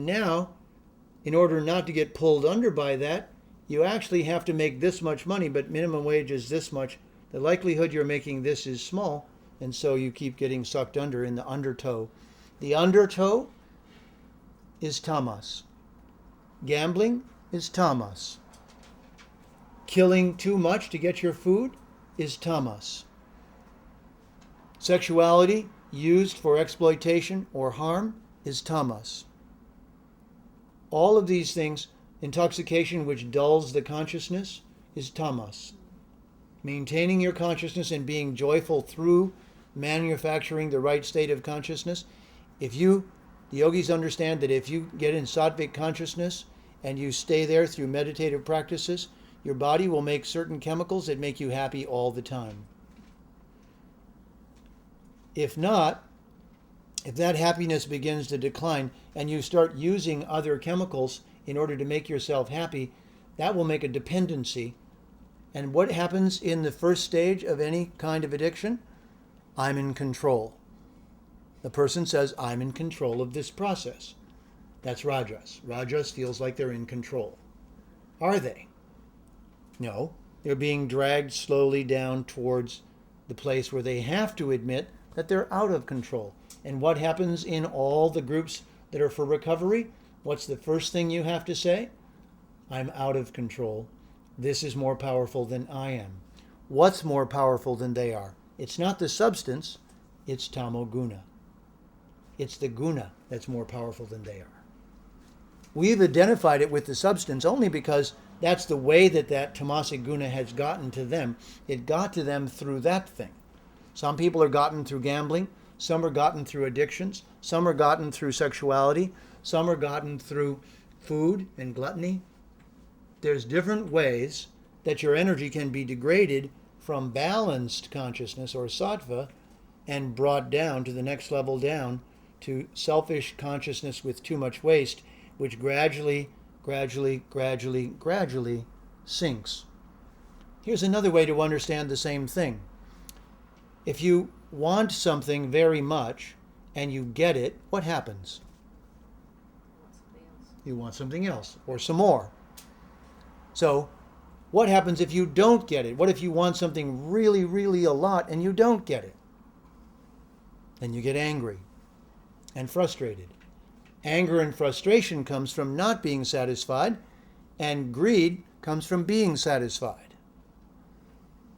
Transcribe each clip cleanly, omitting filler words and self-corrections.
Now, in order not to get pulled under by that, you actually have to make this much money, but minimum wage is this much. The likelihood you're making this is small, and so you keep getting sucked under in the undertow. The undertow is tamas. Gambling is tamas. Killing too much to get your food is tamas. Sexuality used for exploitation or harm is tamas. All of these things, intoxication which dulls the consciousness, is tamas. Maintaining your consciousness and being joyful through manufacturing the right state of consciousness. The yogis understand that if you get in sattvic consciousness and you stay there through meditative practices, your body will make certain chemicals that make you happy all the time. If not, if that happiness begins to decline and you start using other chemicals in order to make yourself happy, that will make a dependency. And what happens in the first stage of any kind of addiction? I'm in control. The person says, I'm in control of this process. That's rajas. Rajas feels like they're in control. Are they? No. They're being dragged slowly down towards the place where they have to admit that they're out of control. And what happens in all the groups that are for recovery? What's the first thing you have to say? I'm out of control. This is more powerful than I am. What's more powerful than they are? It's not the substance, it's tamoguna. It's the guna that's more powerful than they are. We've identified it with the substance only because that's the way that tamasic guna has gotten to them. It got to them through that thing. Some people are gotten through gambling. Some are gotten through addictions. Some are gotten through sexuality. Some are gotten through food and gluttony. There's different ways that your energy can be degraded from balanced consciousness or sattva and brought down to the next level down to selfish consciousness with too much waste, which gradually sinks. Here's another way to understand the same thing. If you want something very much and you get it, what happens? You want something else or some more. So what happens if you don't get it? What if you want something really, really a lot and you don't get it? Then you get angry and frustrated. Anger and frustration comes from not being satisfied, and greed comes from being satisfied.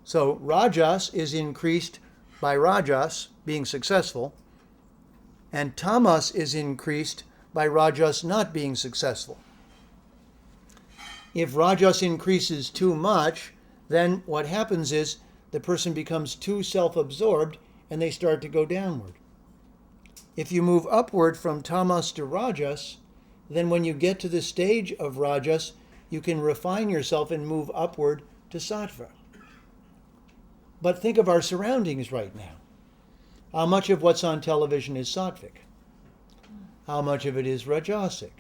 So rajas is increased by rajas being successful, and tamas is increased by rajas not being successful. If rajas increases too much, then what happens is the person becomes too self-absorbed and they start to go downward. If you move upward from tamas to rajas, then when you get to the stage of rajas, you can refine yourself and move upward to sattva. But think of our surroundings right now. How much of what's on television is sattvic? How much of it is rajasic?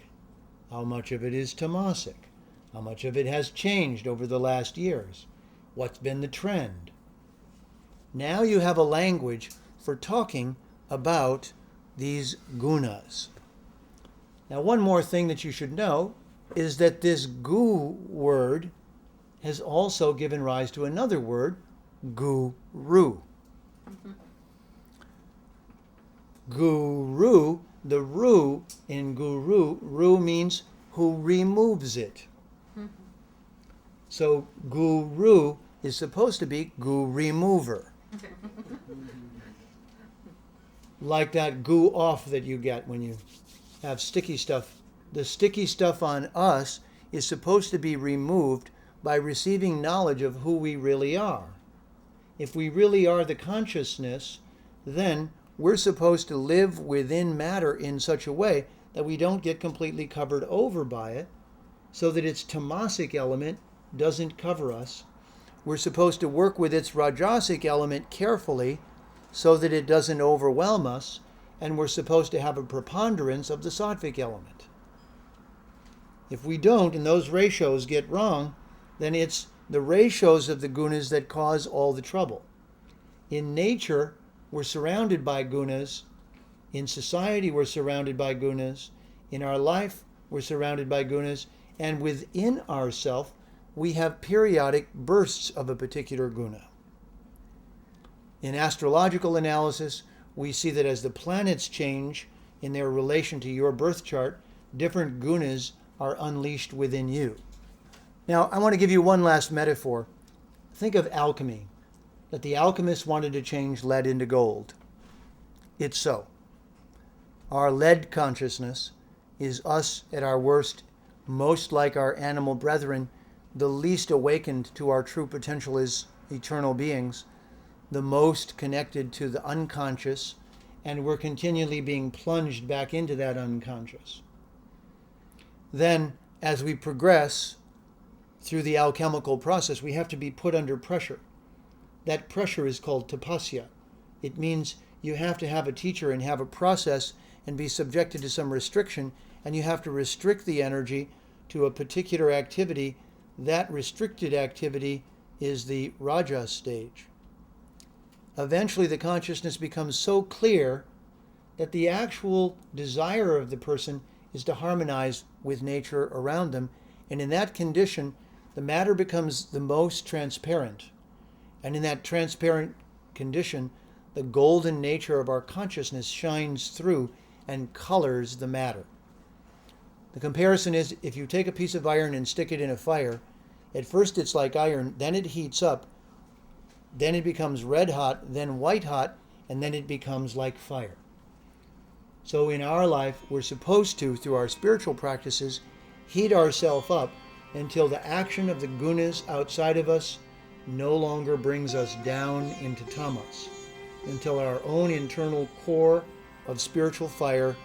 How much of it is tamasic? How much of it has changed over the last years? What's been the trend? Now you have a language for talking about these gunas. Now, one more thing that you should know is that this gu word has also given rise to another word, guru. Guru, the ru in ru means who removes it. So guru is supposed to be gu remover. Like that goo off that you get when you have sticky stuff. The sticky stuff on us is supposed to be removed by receiving knowledge of who we really are. If we really are the consciousness, then we're supposed to live within matter in such a way that we don't get completely covered over by it, so that its tamasic element doesn't cover us. We're supposed to work with its rajasic element carefully so that it doesn't overwhelm us, and we're supposed to have a preponderance of the sattvic element. If we don't, and those ratios get wrong, then it's the ratios of the gunas that cause all the trouble. In nature, we're surrounded by gunas. In society, we're surrounded by gunas. In our life, we're surrounded by gunas, and within ourself, we have periodic bursts of a particular guna. In astrological analysis, we see that as the planets change in their relation to your birth chart, different gunas are unleashed within you. Now, I want to give you one last metaphor. Think of alchemy, that the alchemist wanted to change lead into gold. It's so. Our lead consciousness is us at our worst, most like our animal brethren, the least awakened to our true potential as eternal beings, the most connected to the unconscious, and we're continually being plunged back into that unconscious. Then, as we progress through the alchemical process, we have to be put under pressure. That pressure is called tapasya. It means you have to have a teacher and have a process and be subjected to some restriction, and you have to restrict the energy to a particular activity. That restricted activity is the raja stage. Eventually, the consciousness becomes so clear that the actual desire of the person is to harmonize with nature around them. And in that condition, the matter becomes the most transparent. And in that transparent condition, the golden nature of our consciousness shines through and colors the matter. The comparison is, if you take a piece of iron and stick it in a fire, at first it's like iron, then it heats up, then it becomes red hot, then white hot, and then it becomes like fire. So in our life, we're supposed to, through our spiritual practices, heat ourselves up until the action of the gunas outside of us no longer brings us down into tamas, until our own internal core of spiritual fire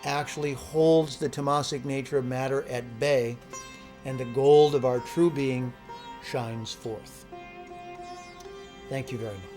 actually holds the tamasic nature of matter at bay, and the gold of our true being shines forth. Thank you very much.